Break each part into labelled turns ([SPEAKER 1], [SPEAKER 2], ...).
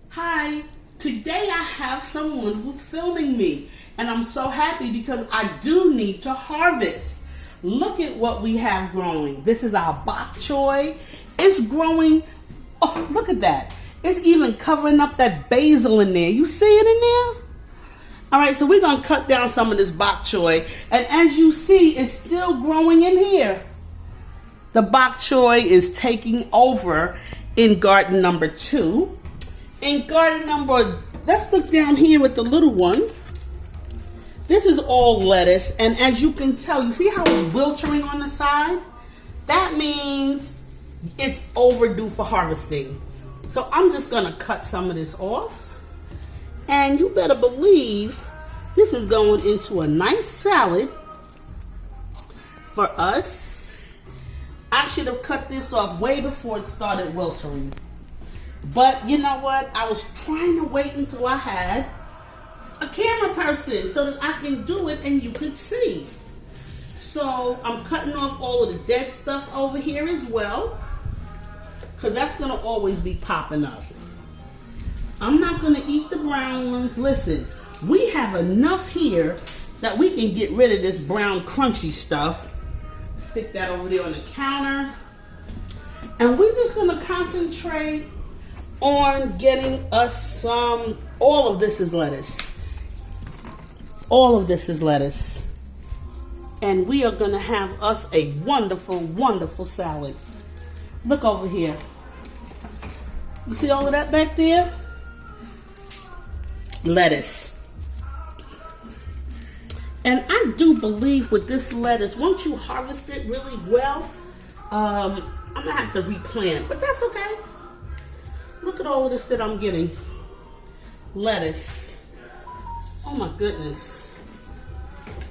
[SPEAKER 1] Hi, today I have someone who's filming me, and I'm so happy because I do need to harvest. Look at what we have growing. This is our bok choy. It's growing. Oh, look at that. It's even covering up that basil in there. You see it in there? All right, so we're going to cut down some of this bok choy, and as you see, it's still growing in here. The bok choy is taking over in garden number 2. In garden number, let's look down here with the little one. This is all lettuce, and as you can tell, you see how it's wilting on the side? That means it's overdue for harvesting. So I'm just gonna cut some of this off, and you better believe this is going into a nice salad for us. I should have cut this off way before it started wilting. But you know what? I was trying to wait until I had a camera person so that I can do it and you could see. So I'm cutting off all of the dead stuff over here as well, because that's going to always be popping up. I'm not going to eat the brown ones. Listen, we have enough here that we can get rid of this brown crunchy stuff. Stick that over there on the counter. And we're just going to concentrate on getting us some, all of this is lettuce. All of this is lettuce. And we are going to have us a wonderful, wonderful salad. Look over here. You see all of that back there? Lettuce. And I do believe with this lettuce, once you harvest it really well, I'm going to have to replant, but that's okay. Look at all of this that I'm getting. Lettuce. Oh my goodness.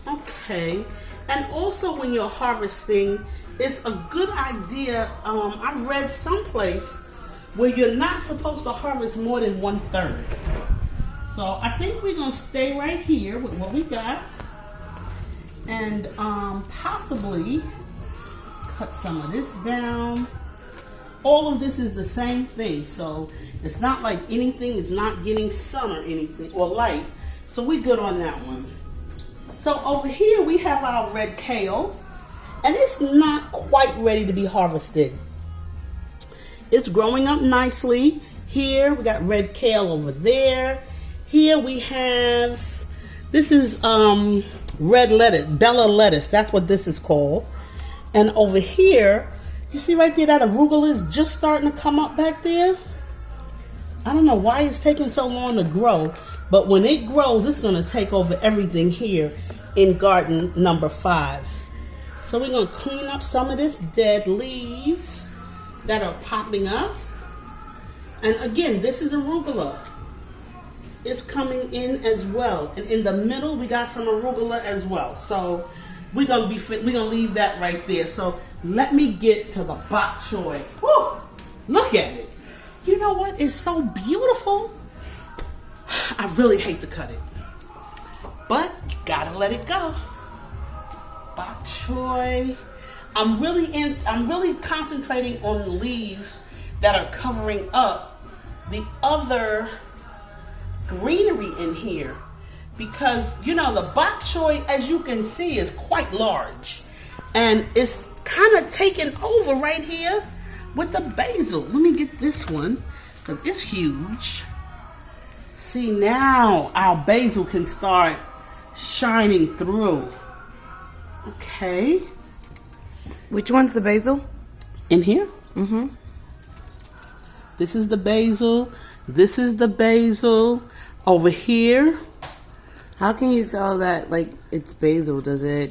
[SPEAKER 1] Okay. And also when you're harvesting, it's a good idea. I read someplace where you're not supposed to harvest more than 1/3. So I think we're going to stay right here with what we got. And possibly cut some of this down. All of this is the same thing, so it's not like anything is not getting sun or anything, or light, so we're good on that one. So over here we have our red kale, and it's not quite ready to be harvested. It's growing up nicely. Here we got red kale over there. Here we have, this is red lettuce, Bella lettuce, that's what this is called. And over here, you see right there that arugula is just starting to come up back there? I don't know why it's taking so long to grow, but when it grows, it's going to take over everything here in garden number 5. So we're going to clean up some of this dead leaves that are popping up. And again, this is arugula. It's coming in as well. And in the middle, we got some arugula as well. So we're gonna leave that right there. So let me get to the bok choy. Woo! Look at it. You know what? It's so beautiful. I really hate to cut it, but you gotta let it go. Bok choy. I'm really concentrating on the leaves that are covering up the other greenery in here, because you know the bok choy, as you can see, is quite large, and it's kind of taking over right here with the basil. Let me get this one because it's huge. See, now our basil can start shining through. Okay,
[SPEAKER 2] which one's the basil?
[SPEAKER 1] In here.
[SPEAKER 2] Mm-hmm.
[SPEAKER 1] This is the basil. This is the basil. Over here.
[SPEAKER 2] How can you tell that, like, it's basil? Does it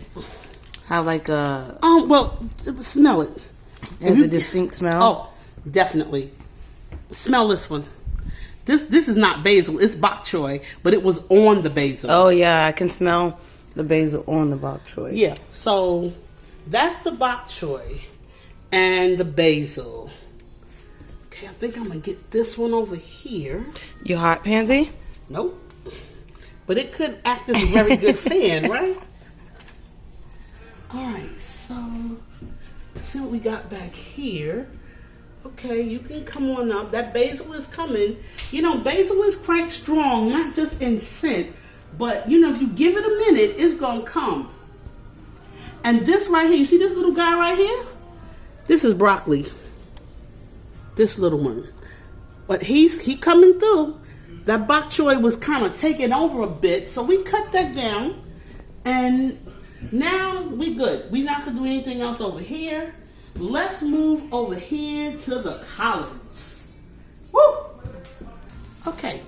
[SPEAKER 2] have like a...
[SPEAKER 1] well, smell it.
[SPEAKER 2] Has a distinct smell?
[SPEAKER 1] Oh, definitely. Smell this one. This is not basil. It's bok choy, but it was on the basil.
[SPEAKER 2] Oh, yeah. I can smell the basil on the bok choy.
[SPEAKER 1] Yeah. So that's the bok choy and the basil. Okay, I think I'm going to get this one over here.
[SPEAKER 2] Your hot pansy?
[SPEAKER 1] Nope. But it could act as a very good fan, right? All right, so let's see what we got back here. Okay, you can come on up. That basil is coming. You know, basil is quite strong, not just in scent, but you know, if you give it a minute, it's gonna come. And this right here, you see this little guy right here? This is broccoli. This little one. But he coming through. That bok choy was kind of taking over a bit, so we cut that down. And now we good. We're not gonna do anything else over here. Let's move over here to the collards. Woo! Okay.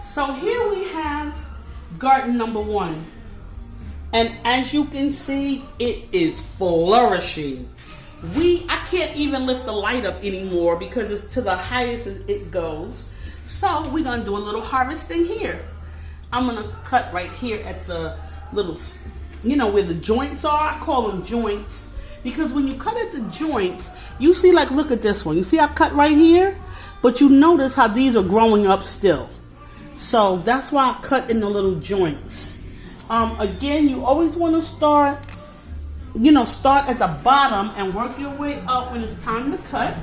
[SPEAKER 1] So here we have garden number 1. And as you can see, it is flourishing. I can't even lift the light up anymore because it's to the highest it goes. So we're gonna do a little harvesting here. I'm gonna cut right here at the little, you know, where the joints are. I call them joints because when you cut at the joints, you see, like, look at this one. You see I cut right here, but you notice how these are growing up still. So that's why I cut in the little joints. Again, you always want to start at the bottom and work your way up when it's time to cut.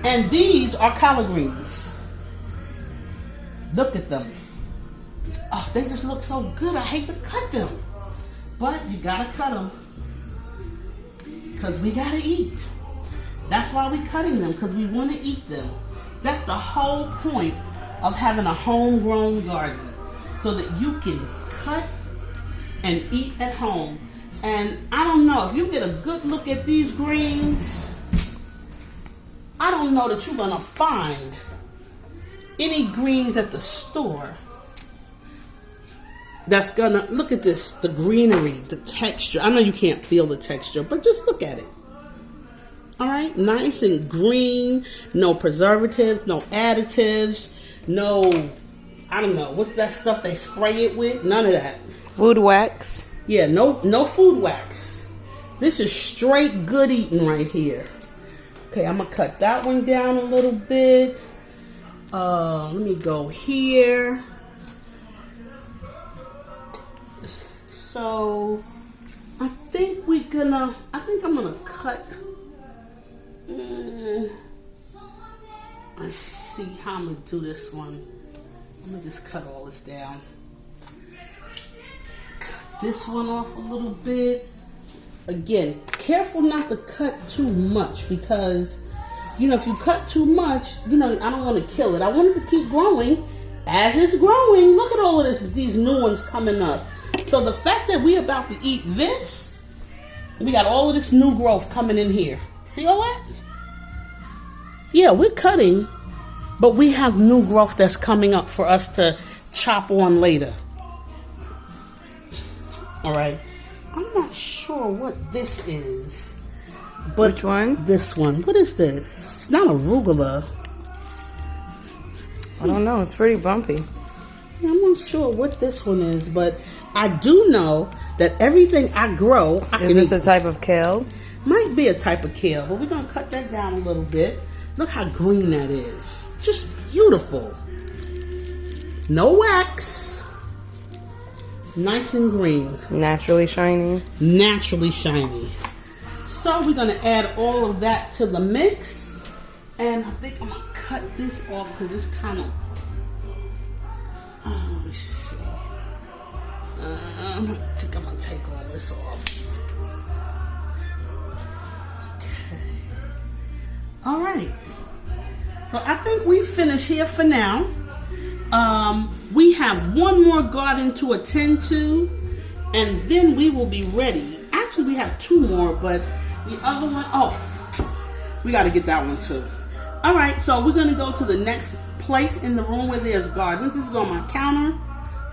[SPEAKER 1] And these are collard greens. Look at them. Oh, they just look so good. I hate to cut them. But you gotta cut them. Because we gotta eat. That's why we're cutting them, because we want to eat them. That's the whole point of having a homegrown garden. So that you can cut and eat at home. And I don't know, if you get a good look at these greens, I don't know that you're gonna find any greens at the store that's gonna, look at this, the greenery, the texture. I know you can't feel the texture, but just look at it. All right, nice and green, no preservatives, no additives, no, I don't know, what's that stuff they spray it with? None of that.
[SPEAKER 2] Food wax.
[SPEAKER 1] Yeah, no food wax. This is straight good eating right here. Okay, I'm gonna cut that one down a little bit. Let me go here. So I think I'm gonna cut. Let's see how I'm gonna do this one. I'm gonna just cut all this down. This one off a little bit. Again, careful not to cut too much because, you know, if you cut too much, you know, I don't want to kill it. I want it to keep growing. As it's growing, look at all of these new ones coming up. So the fact that we're about to eat this, we got all of this new growth coming in here. See all that? Yeah, we're cutting, but we have new growth that's coming up for us to chop on later. All right, I'm not sure what this is. But
[SPEAKER 2] which one?
[SPEAKER 1] This one. What is this? It's not arugula.
[SPEAKER 2] I don't know. It's pretty bumpy.
[SPEAKER 1] I'm not sure what this one is, but I do know that everything I grow, I can eat.
[SPEAKER 2] Is this a type of kale?
[SPEAKER 1] Might be a type of kale, but we're going to cut that down a little bit. Look how green that is. Just beautiful. No wax. Nice and green.
[SPEAKER 2] Naturally shiny.
[SPEAKER 1] Naturally shiny. So we're going to add all of that to the mix. And I think I'm going to cut this off because it's kind of... let me see. I think I'm going to take all this off. Okay. All right. So I think we finished here for now. We have one more garden to attend to, and then we will be ready. Actually, we have two more, but the other one, we got to get that one too. All right, so we're going to go to the next place in the room where there's gardens. This is on my counter.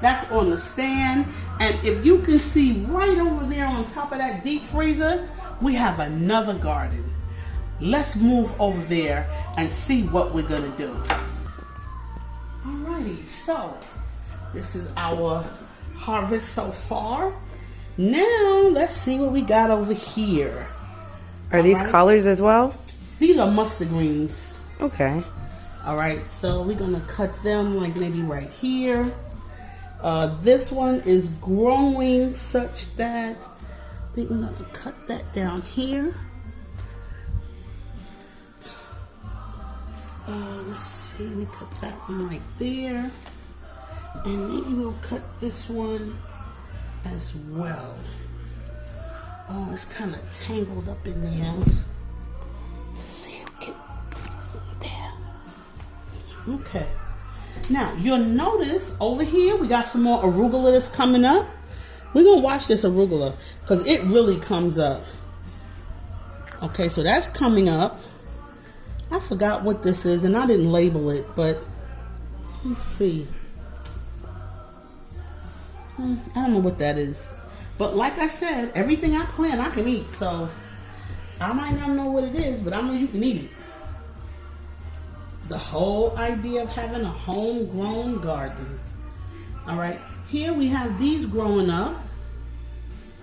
[SPEAKER 1] That's on the stand. And if you can see right over there on top of that deep freezer, we have another garden. Let's move over there and see what we're going to do. Alrighty, so this is our harvest so far. Now, let's see what we got over here.
[SPEAKER 2] Are these collards as well?
[SPEAKER 1] These are mustard greens.
[SPEAKER 2] Okay.
[SPEAKER 1] Alright, so we're going to cut them like maybe right here. This one is growing such that think we're gonna cut that down here. Let's see, we cut that one right there. And maybe we'll cut this one as well. Oh, it's kind of tangled up in there. Let's see if we can, there. Okay. Now, you'll notice over here, we got some more arugula that's coming up. We're going to watch this arugula because it really comes up. Okay, so that's coming up. I forgot what this is, and I didn't label it, but let's see. I don't know what that is. But like I said, everything I plant, I can eat. So I might not know what it is, but I know you can eat it. The whole idea of having a homegrown garden. All right. Here we have these growing up.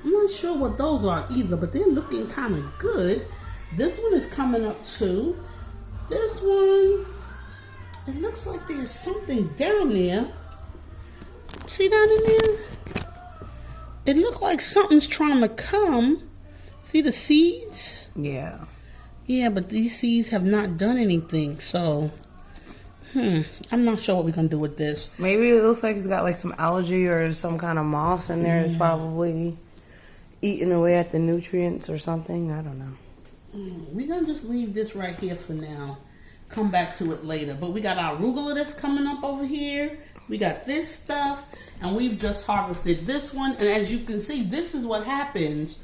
[SPEAKER 1] I'm not sure what those are either, but they're looking kind of good. This one is coming up too. This one, it looks like there's something down there. See down in there? It looks like something's trying to come. See the seeds?
[SPEAKER 2] Yeah.
[SPEAKER 1] Yeah, but these seeds have not done anything, so I'm not sure what we're gonna do with this.
[SPEAKER 2] Maybe it looks like it's got like some algae or some kind of moss in there. It's probably eating away at the nutrients or something. I don't know.
[SPEAKER 1] We're gonna just leave this right here for now. Come back to it later. But we got our arugula that's coming up over here. We got this stuff, and we've just harvested this one. And as you can see, this is what happens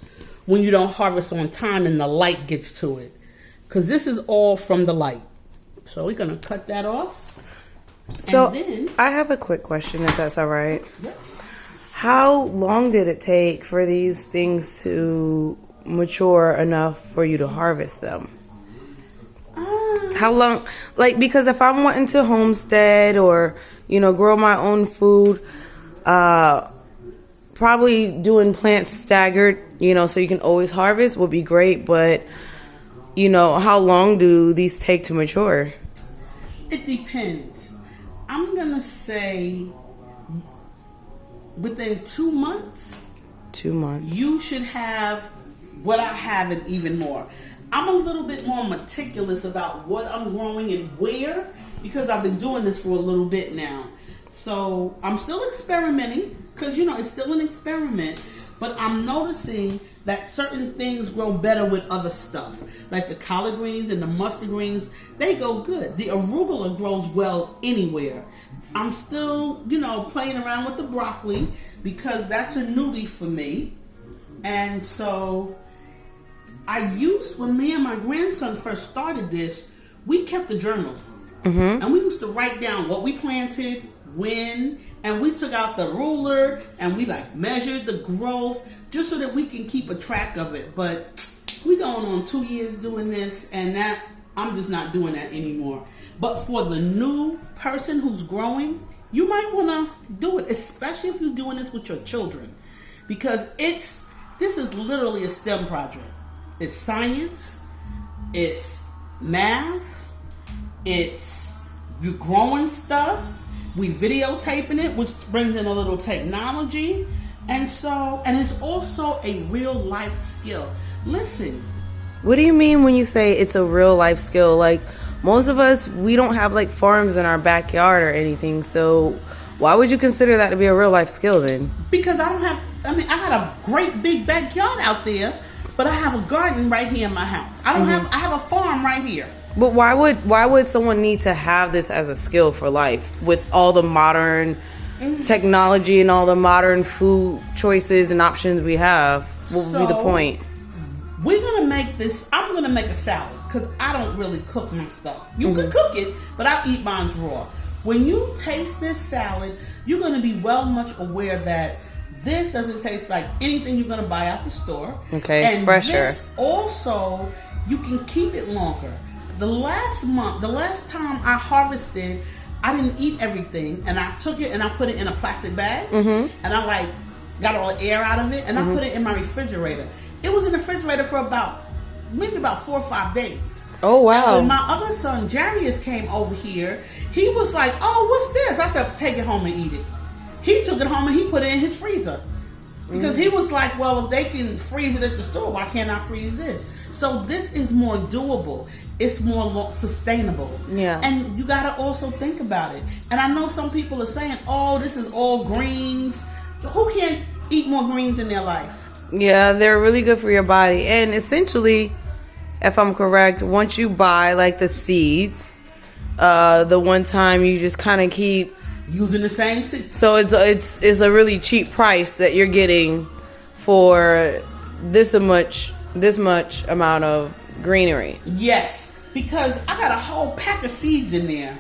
[SPEAKER 1] when you don't harvest on time and the light gets to it. Because this is all from the light. So we're going to cut that off.
[SPEAKER 2] So
[SPEAKER 1] and then,
[SPEAKER 2] I have a quick question, if that's all right.
[SPEAKER 1] Yep.
[SPEAKER 2] How long did it take for these things to mature enough for you to harvest them? How long? Like, because if I'm wanting to homestead or, grow my own food, probably doing plants staggered, so you can always harvest would be great. But, how long do these take to mature?
[SPEAKER 1] It depends. I'm going to say within 2 months.
[SPEAKER 2] 2 months.
[SPEAKER 1] You should have what I have and even more. I'm a little bit more meticulous about what I'm growing and where because I've been doing this for a little bit now. So I'm still experimenting because, it's still an experiment. But I'm noticing that certain things grow better with other stuff. Like the collard greens and the mustard greens, they go good. The arugula grows well anywhere. I'm still, playing around with the broccoli because that's a newbie for me. And so when me and my grandson first started this, we kept a journal. Mm-hmm. And we used to write down what we planted, when, and we took out the ruler and we measured the growth just so that we can keep a track of it. But we going on 2 years doing this, and that I'm just not doing that anymore. But for the new person who's growing, you might want to do it, especially if you're doing this with your children, because this is literally a STEM project. It's science, it's math, it's you growing stuff, we videotaping it, which brings in a little technology, and it's also a real life skill. Listen.
[SPEAKER 2] What do you mean when you say it's a real life skill? Like, most of us, we don't have farms in our backyard or anything, so why would you consider that to be a real life skill then?
[SPEAKER 1] Because I got a great big backyard out there, but I have a garden right here in my house. I have a farm right here.
[SPEAKER 2] But why would someone need to have this as a skill for life with all the modern technology and all the modern food choices and options we have? What would be the point? I'm gonna make a salad because I don't really cook my stuff. You can cook it, but I eat mine raw. When you taste this salad, you're gonna be much aware that this doesn't taste like anything you're gonna buy out the store. Okay, it's fresher.
[SPEAKER 1] This also, you can keep it longer. The last time I harvested, I didn't eat everything, and I took it and I put it in a plastic bag, and I got all the air out of it, and I put it in my refrigerator. It was in the refrigerator for maybe about 4 or 5 days.
[SPEAKER 2] Oh, wow.
[SPEAKER 1] And when my other son, Jarius, came over here, he was like, "Oh, what's this?" I said, "Take it home and eat it." He took it home and he put it in his freezer.
[SPEAKER 2] Because he was like, well, if they can freeze it at the store, why can't I freeze this? So this is more doable. It's more sustainable.
[SPEAKER 3] Yeah.
[SPEAKER 2] And you got to also think about it. And I know some people are saying, oh, this is all greens. Who can't eat more greens in their life?
[SPEAKER 3] Yeah, they're really good for your body. And essentially, if I'm correct, once you buy like the seeds, the one time you just kind of keep
[SPEAKER 2] using the same seeds.
[SPEAKER 3] So it's a really cheap price that you're getting for this much amount of greenery.
[SPEAKER 2] Yes, because I got a whole pack of seeds in there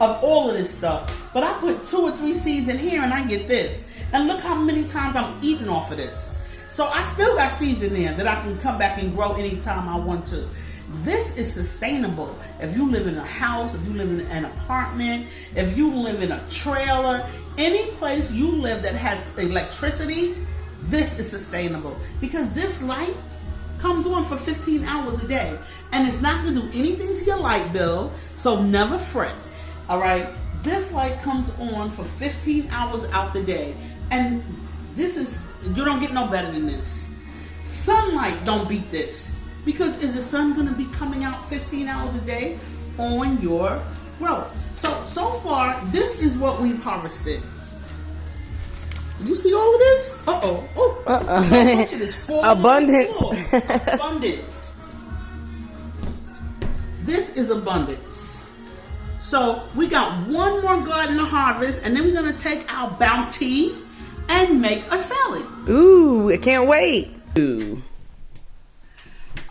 [SPEAKER 2] of all of this stuff. But I put 2 or 3 seeds in here and I get this. And look how many times I'm eating off of this. So I still got seeds in there that I can come back and grow anytime I want to. This is sustainable. If you live in a house, if you live in an apartment, if you live in a trailer, any place you live that has electricity, this is sustainable. Because this light comes on for 15 hours a day. And it's not going to do anything to your light bill, so never fret. All right? This light comes on for 15 hours out the day. And this is, you don't get no better than this. Sunlight don't beat this. Because is the sun going to be coming out 15 hours a day on your growth? So far, this is what we've harvested. You see all of this?
[SPEAKER 3] Abundance.
[SPEAKER 2] Abundance. This is abundance. So we got one more garden to harvest, and then we're going to take our bounty and make a salad.
[SPEAKER 3] Ooh, I can't wait. Ooh.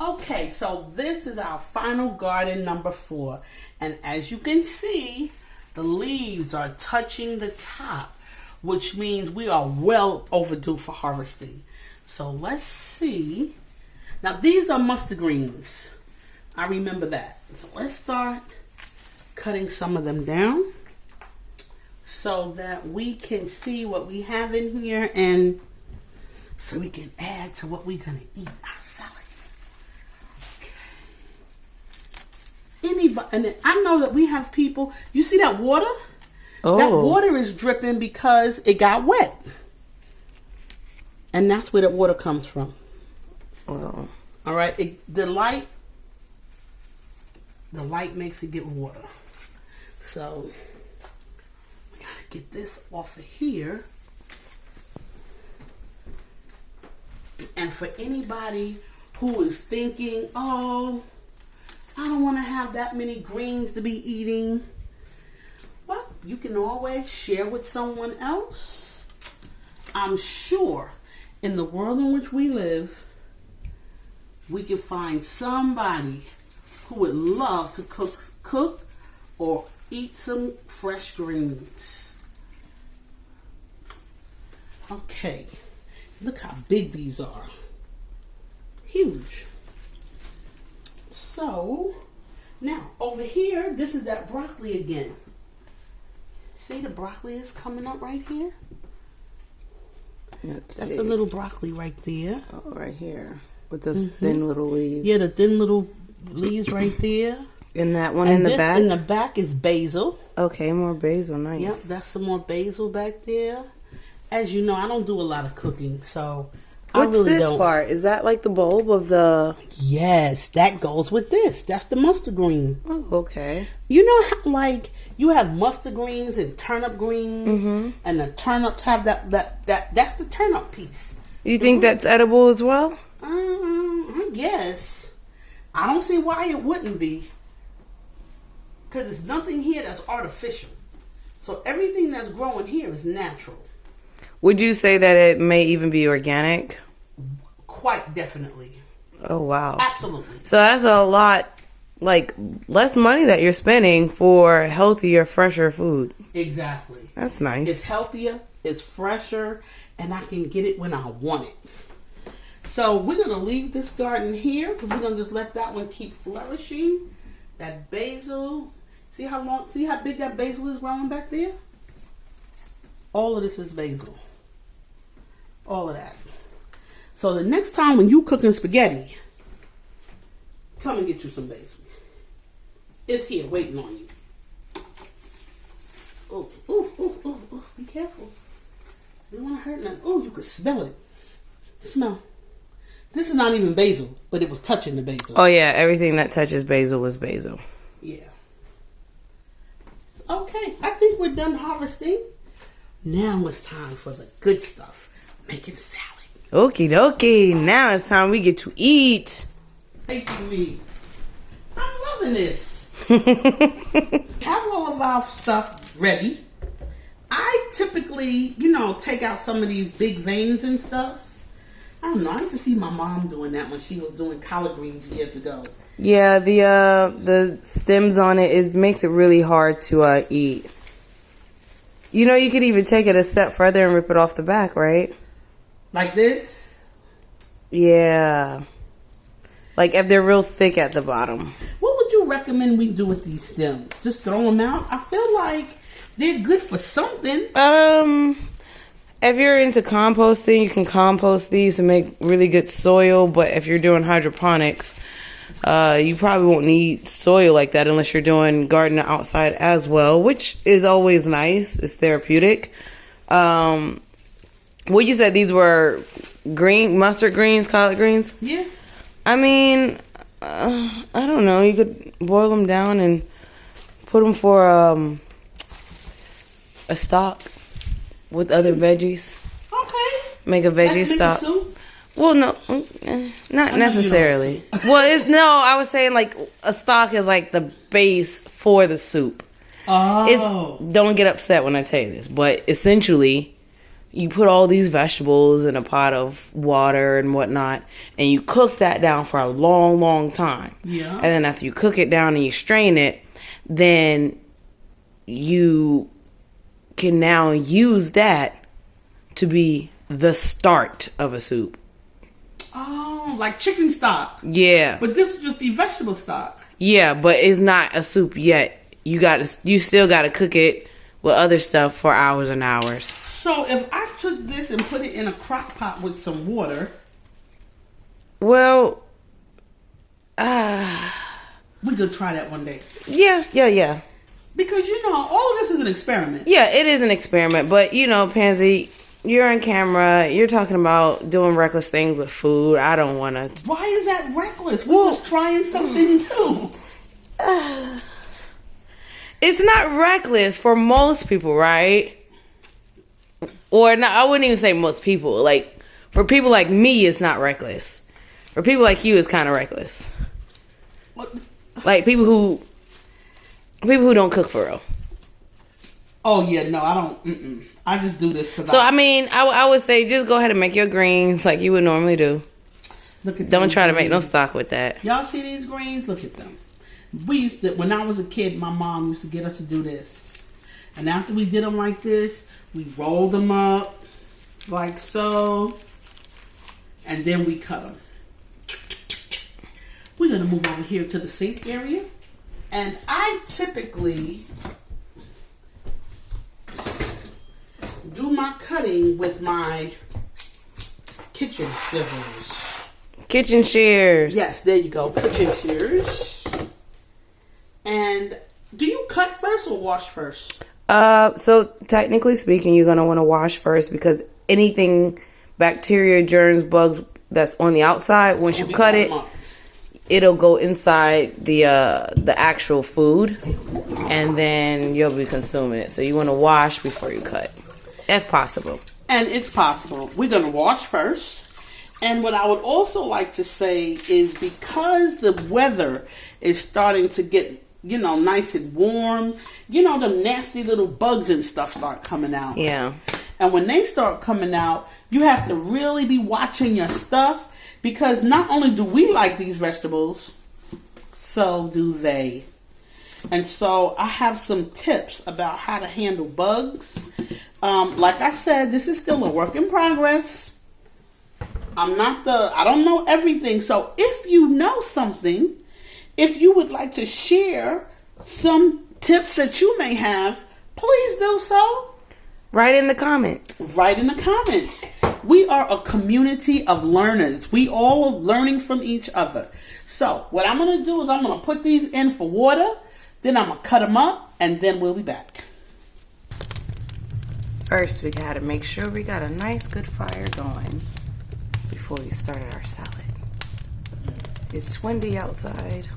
[SPEAKER 2] Okay, so this is our final garden number 4. And as you can see, the leaves are touching the top, which means we are well overdue for harvesting. So let's see. Now these are mustard greens. I remember that. So let's start cutting some of them down so that we can see what we have in here and so we can add to what we're going to eat our salad. Anybody, and I know that we have people, you see that water?
[SPEAKER 3] Oh.
[SPEAKER 2] That water is dripping because it got wet. And that's where the water comes from.
[SPEAKER 3] Oh.
[SPEAKER 2] All right, the light makes it get water. So we gotta get this off of here. And for anybody who is thinking, oh, I don't want to have that many greens to be eating. Well, you can always share with someone else. I'm sure in the world in which we live, we can find somebody who would love to cook or eat some fresh greens. Okay, look how big these are. Huge. So, now over here, this is that broccoli again. See, the broccoli is coming up right here. That's the little broccoli right there.
[SPEAKER 3] Oh, right here. With those thin little leaves.
[SPEAKER 2] Yeah, the thin little leaves right there.
[SPEAKER 3] And that one
[SPEAKER 2] and
[SPEAKER 3] in the back?
[SPEAKER 2] In the back is basil.
[SPEAKER 3] Okay, more basil. Nice.
[SPEAKER 2] Yep, that's some more basil back there. As you know, I don't do a lot of cooking, so
[SPEAKER 3] What's
[SPEAKER 2] I really
[SPEAKER 3] this
[SPEAKER 2] don't.
[SPEAKER 3] part? Is that like the bulb of the...
[SPEAKER 2] Yes, that goes with this. That's the mustard green.
[SPEAKER 3] Oh, okay.
[SPEAKER 2] You know how, like, you have mustard greens and turnip greens, and the turnips have that's the turnip piece.
[SPEAKER 3] You think that's edible as well?
[SPEAKER 2] I guess. I don't see why it wouldn't be. Because there's nothing here that's artificial. So everything that's growing here is natural.
[SPEAKER 3] Would you say that it may even be organic?
[SPEAKER 2] Quite definitely.
[SPEAKER 3] Oh, wow.
[SPEAKER 2] Absolutely.
[SPEAKER 3] So that's a lot, like, less money that you're spending for healthier, fresher food.
[SPEAKER 2] Exactly.
[SPEAKER 3] That's nice.
[SPEAKER 2] It's healthier, it's fresher, and I can get it when I want it. So we're going to leave this garden here because we're going to just let that one keep flourishing. That basil, see how big that basil is growing back there? All of this is basil. All of that. So the next time when you cooking spaghetti, come and get you some basil. It's here waiting on you. Oh, be careful. You don't want to hurt nothing. Oh, you could smell it.
[SPEAKER 1] Smell. This is not even basil, but it was touching the basil.
[SPEAKER 3] Oh yeah, everything that touches basil is basil.
[SPEAKER 1] Yeah. Okay, I think we're done harvesting. Now it's time for the good stuff, making salad.
[SPEAKER 3] Okie dokie. Now it's time we get to eat.
[SPEAKER 1] Taking me. I'm loving this. Have all of our stuff ready. I typically, take out some of these big veins and stuff. I don't know. I used to see my mom doing that when she was doing collard greens years ago.
[SPEAKER 3] Yeah, the stems on it makes it really hard to eat. You could even take it a step further and rip it off the back, right?
[SPEAKER 1] Like this?
[SPEAKER 3] Yeah. Like if they're real thick at the bottom.
[SPEAKER 1] What would you recommend we do with these stems? Just throw them out? I feel like they're good for something.
[SPEAKER 3] If you're into composting, you can compost these to make really good soil. But if you're doing hydroponics, you probably won't need soil like that unless you're doing gardening outside as well, which is always nice. It's therapeutic. What you said, these were mustard greens, collard greens?
[SPEAKER 1] Yeah.
[SPEAKER 3] I mean, I don't know. You could boil them down and put them for a stock with other veggies.
[SPEAKER 1] Okay.
[SPEAKER 3] Make a veggie stock.
[SPEAKER 1] Soup?
[SPEAKER 3] Well, no, not necessarily. Well, I was saying like a stock is like the base for the soup.
[SPEAKER 1] Oh.
[SPEAKER 3] Don't get upset when I tell you this, but essentially, you put all these vegetables in a pot of water and whatnot, and you cook that down for a long, long time.
[SPEAKER 1] Yeah.
[SPEAKER 3] And then after you cook it down and you strain it, then you can now use that to be the start of a soup.
[SPEAKER 1] Oh, like chicken stock.
[SPEAKER 3] Yeah.
[SPEAKER 1] But this would just be vegetable stock.
[SPEAKER 3] Yeah, but it's not a soup yet. You still got to cook it with other stuff for hours and hours.
[SPEAKER 1] So if I took this and put it in a crock pot with some water.
[SPEAKER 3] Well,
[SPEAKER 1] we could try that one day.
[SPEAKER 3] Yeah.
[SPEAKER 1] Because, all of this is an experiment.
[SPEAKER 3] Yeah, it is an experiment. But, Pansy, you're on camera. You're talking about doing reckless things with food. I don't want to.
[SPEAKER 1] Why is that reckless? We're just trying something new.
[SPEAKER 3] It's not reckless for most people, right? Or not, I wouldn't even say most people. Like, for people like me, it's not reckless. For people like you, it's kind of reckless.
[SPEAKER 1] What?
[SPEAKER 3] Like people who don't cook for real.
[SPEAKER 1] Oh yeah, no, I don't. I just do this because.
[SPEAKER 3] So I would say just go ahead and make your greens like you would normally do.
[SPEAKER 1] Look at.
[SPEAKER 3] Don't try to make no stock with that.
[SPEAKER 1] Y'all see these greens? Look at them. When I was a kid, my mom used to get us to do this, and after we did them like this, we rolled them up like so, and then we cut them. We're gonna move over here to the sink area. And I typically do my cutting with my kitchen scissors.
[SPEAKER 3] Kitchen shears.
[SPEAKER 1] Yes, there you go. Kitchen shears. And do you cut first or wash first?
[SPEAKER 3] So technically speaking, you're going to want to wash first because anything, bacteria, germs, bugs that's on the outside, once you cut it, it'll go inside the actual food, and then you'll be consuming it. So you want to wash before you cut, if possible.
[SPEAKER 1] And it's possible. We're going to wash first. And what I would also like to say is because the weather is starting to get, nice and warm, the nasty little bugs and stuff start coming out.
[SPEAKER 3] Yeah.
[SPEAKER 1] And when they start coming out, you have to really be watching your stuff. Because not only do we like these vegetables, so do they. And so I have some tips about how to handle bugs. Like I said, this is still a work in progress. I don't know everything. So if you know something, if you would like to share some tips that you may have, please do so.
[SPEAKER 3] Write in the comments.
[SPEAKER 1] Write in the comments. We are a community of learners. We all are learning from each other. So what I'm going to do is I'm going to put these in for water. Then I'm going to cut them up. And then we'll be back.
[SPEAKER 3] First, we got to make sure we got a nice, good fire going before we started our salad. It's windy outside.